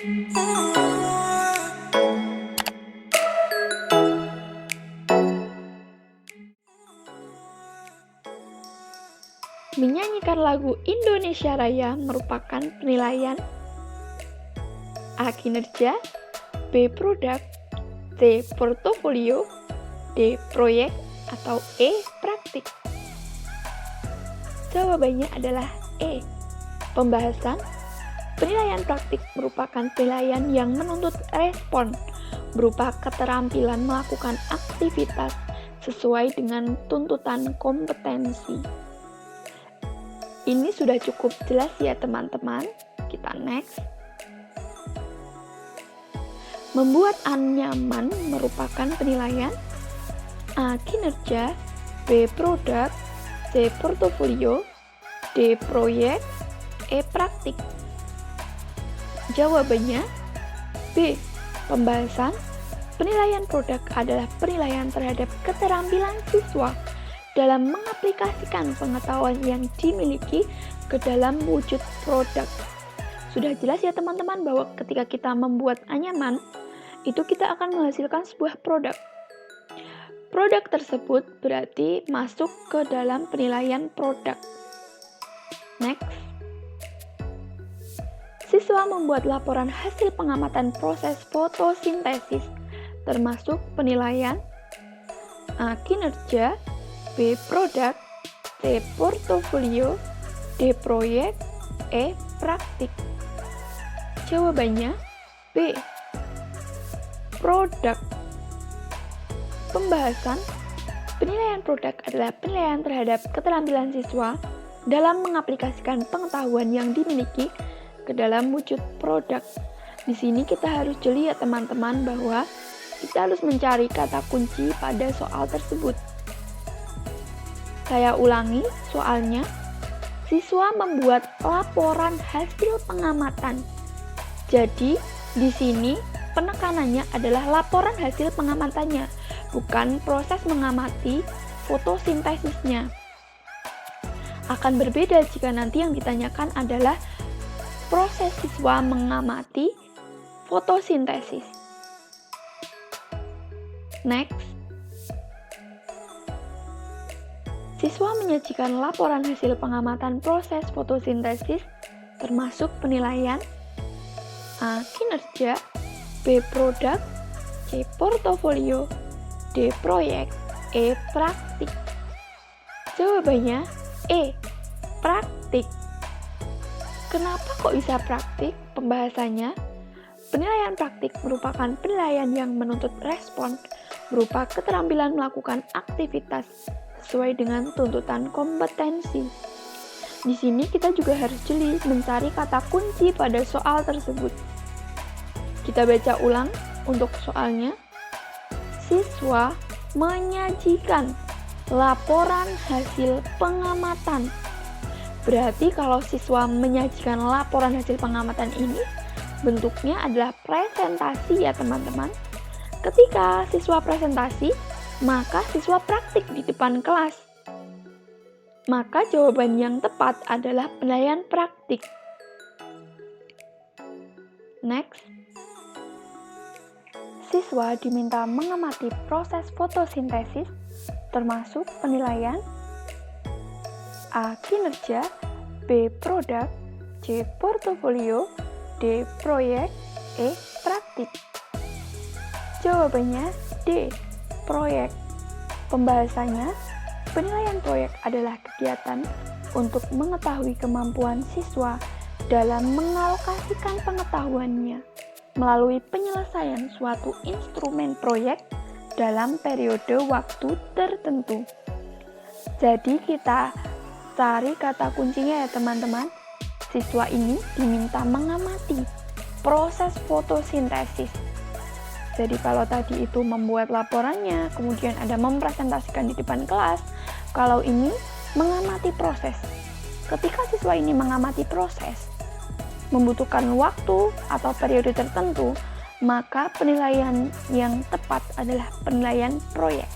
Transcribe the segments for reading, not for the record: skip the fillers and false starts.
Menyanyikan lagu Indonesia Raya merupakan penilaian A. Kinerja, B. Produk, C. Portofolio, D. Proyek, atau E. Praktik. Jawabannya adalah E. Pembahasan. Penilaian praktik merupakan penilaian yang menuntut respon berupa keterampilan melakukan aktivitas sesuai dengan tuntutan kompetensi. Ini sudah cukup jelas ya teman-teman. Kita next. Membuat anyaman merupakan penilaian A. Kinerja, B. Produk, C. Portofolio, D. Proyek, E. Praktik. Jawabannya B. Pembahasan. Penilaian produk adalah penilaian terhadap keterampilan siswa dalam mengaplikasikan pengetahuan yang dimiliki ke dalam wujud produk. Sudah jelas ya teman-teman bahwa ketika kita membuat anyaman, itu kita akan menghasilkan sebuah produk. Produk tersebut berarti masuk ke dalam penilaian produk. Next. Siswa membuat laporan hasil pengamatan proses fotosintesis, termasuk penilaian A. Kinerja, B. Produk, C. Portofolio, D. Proyek, E. Praktik. Jawabannya B. Produk. Pembahasan. Penilaian produk adalah penilaian terhadap keterampilan siswa dalam mengaplikasikan pengetahuan yang dimiliki ke dalam wujud produk. Di sini kita harus jeli ya teman-teman bahwa kita harus mencari kata kunci pada soal tersebut. Saya ulangi soalnya. Siswa membuat laporan hasil pengamatan. Jadi, di sini penekanannya adalah laporan hasil pengamatannya, bukan proses mengamati fotosintesisnya. Akan berbeda jika nanti yang ditanyakan adalah proses siswa mengamati fotosintesis. Next. Siswa menyajikan laporan hasil pengamatan proses fotosintesis termasuk penilaian A. Kinerja, B. Produk, C. Portofolio, D. Proyek, E. Praktik. Jawabannya E. Praktik. Kenapa kok bisa praktik? Pembahasannya, penilaian praktik merupakan penilaian yang menuntut respon berupa keterampilan melakukan aktivitas sesuai dengan tuntutan kompetensi. Di sini kita juga harus jeli mencari kata kunci pada soal tersebut. Kita baca ulang untuk soalnya. Siswa menyajikan laporan hasil pengamatan. Berarti kalau siswa menyajikan laporan hasil pengamatan ini, bentuknya adalah presentasi ya teman-teman. Ketika siswa presentasi, maka siswa praktik di depan kelas. Maka jawaban yang tepat adalah penilaian praktik. Next. Siswa diminta mengamati proses fotosintesis, termasuk penilaian A. Kinerja, B. Produk, C. Portofolio, D. Proyek, E. Praktik. Jawabannya D. Proyek. Pembahasannya, penilaian proyek adalah kegiatan untuk mengetahui kemampuan siswa dalam mengalokasikan pengetahuannya melalui penyelesaian suatu instrumen proyek dalam periode waktu tertentu. Jadi kita cari kata kuncinya ya teman-teman. Siswa ini diminta mengamati proses fotosintesis. Jadi kalau tadi itu membuat laporannya, kemudian ada mempresentasikan di depan kelas, kalau ini mengamati proses. Ketika siswa ini mengamati proses, membutuhkan waktu atau periode tertentu, maka penilaian yang tepat adalah penilaian proyek.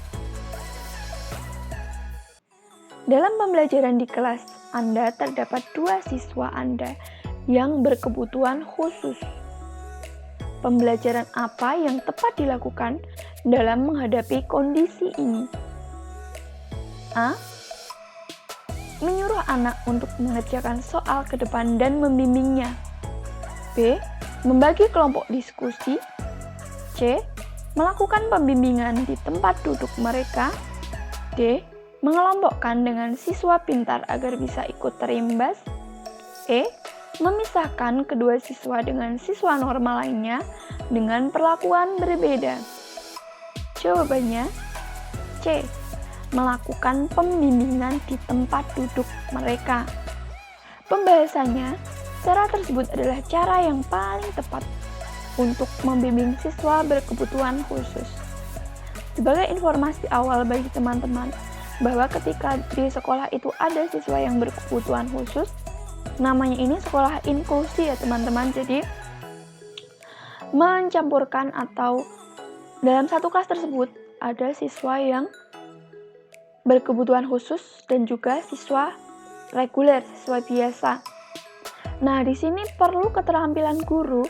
Dalam pembelajaran di kelas Anda terdapat 2 siswa Anda yang berkebutuhan khusus. Pembelajaran apa yang tepat dilakukan dalam menghadapi kondisi ini? A. Menyuruh anak untuk mengerjakan soal ke depan dan membimbingnya. B. Membagi kelompok diskusi. C. Melakukan pembimbingan di tempat duduk mereka. D. Mengelompokkan dengan siswa pintar agar bisa ikut terimbas. E. Memisahkan kedua siswa dengan siswa normal lainnya dengan perlakuan berbeda. Jawabannya C. Melakukan pembimbingan di tempat duduk mereka. Pembahasannya, cara tersebut adalah cara yang paling tepat untuk membimbing siswa berkebutuhan khusus. Sebagai informasi awal bagi teman-teman, bahwa ketika di sekolah itu ada siswa yang berkebutuhan khusus, namanya ini sekolah inklusi ya teman-teman. Jadi mencampurkan atau dalam satu kelas tersebut ada siswa yang berkebutuhan khusus dan juga siswa reguler, siswa biasa. Nah, di sini perlu keterampilan guru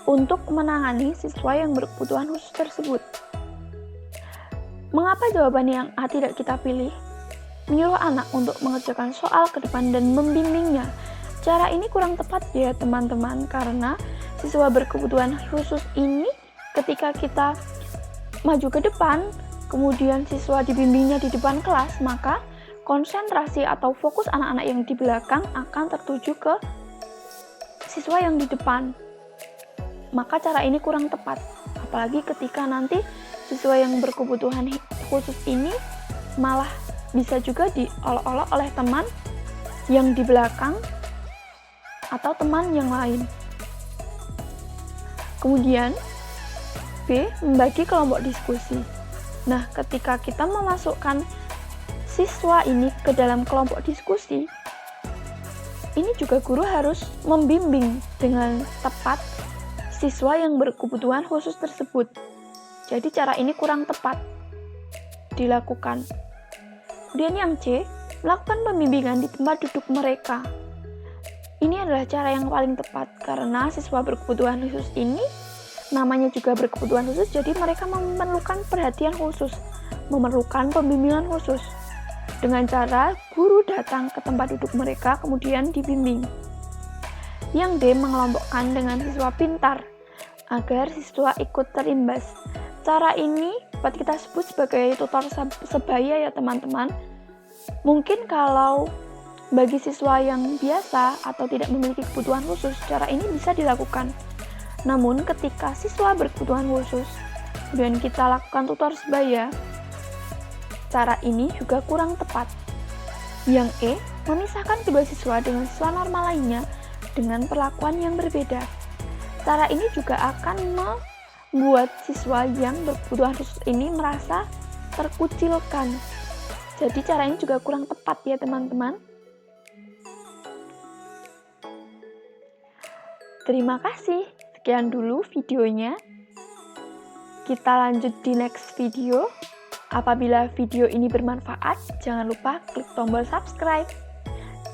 untuk menangani siswa yang berkebutuhan khusus tersebut. Mengapa jawaban yang A tidak kita pilih? Menyuruh anak untuk mengerjakan soal ke depan dan membimbingnya. Cara ini kurang tepat ya teman-teman, karena siswa berkebutuhan khusus ini ketika kita maju ke depan, kemudian siswa dibimbingnya di depan kelas, maka konsentrasi atau fokus anak-anak yang di belakang akan tertuju ke siswa yang di depan. Maka cara ini kurang tepat, apalagi ketika nanti siswa yang berkebutuhan khusus ini malah bisa juga diolok-olok oleh teman yang di belakang atau teman yang lain. Kemudian B. Membagi kelompok diskusi. Nah, ketika kita memasukkan siswa ini ke dalam kelompok diskusi, ini juga guru harus membimbing dengan tepat siswa yang berkebutuhan khusus tersebut. Jadi cara ini kurang tepat dilakukan. Kemudian yang C, melakukan pembimbingan di tempat duduk mereka. Ini adalah cara yang paling tepat karena siswa berkebutuhan khusus ini namanya juga berkebutuhan khusus, jadi mereka memerlukan perhatian khusus, memerlukan pembimbingan khusus. Dengan cara guru datang ke tempat duduk mereka kemudian dibimbing. Yang D, mengelompokkan dengan siswa pintar agar siswa ikut terimbas. Cara ini dapat kita sebut sebagai tutor sebaya ya teman-teman. Mungkin kalau bagi siswa yang biasa atau tidak memiliki kebutuhan khusus, cara ini bisa dilakukan. Namun ketika siswa berkebutuhan khusus, kemudian kita lakukan tutor sebaya, cara ini juga kurang tepat. Yang E, memisahkan kedua siswa dengan siswa normal lainnya dengan perlakuan yang berbeda. Cara ini juga akan membuat siswa yang berkebutuhan khusus ini merasa terkucilkan. Jadi cara ini juga kurang tepat ya teman-teman. Terima kasih. Sekian dulu videonya. Kita lanjut di next video. Apabila video ini bermanfaat, jangan lupa klik tombol subscribe.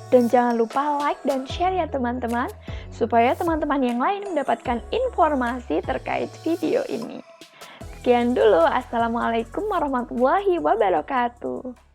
Dan jangan lupa like dan share ya teman-teman, supaya teman-teman yang lain mendapatkan informasi terkait video ini. Sekian dulu. Assalamualaikum warahmatullahi wabarakatuh.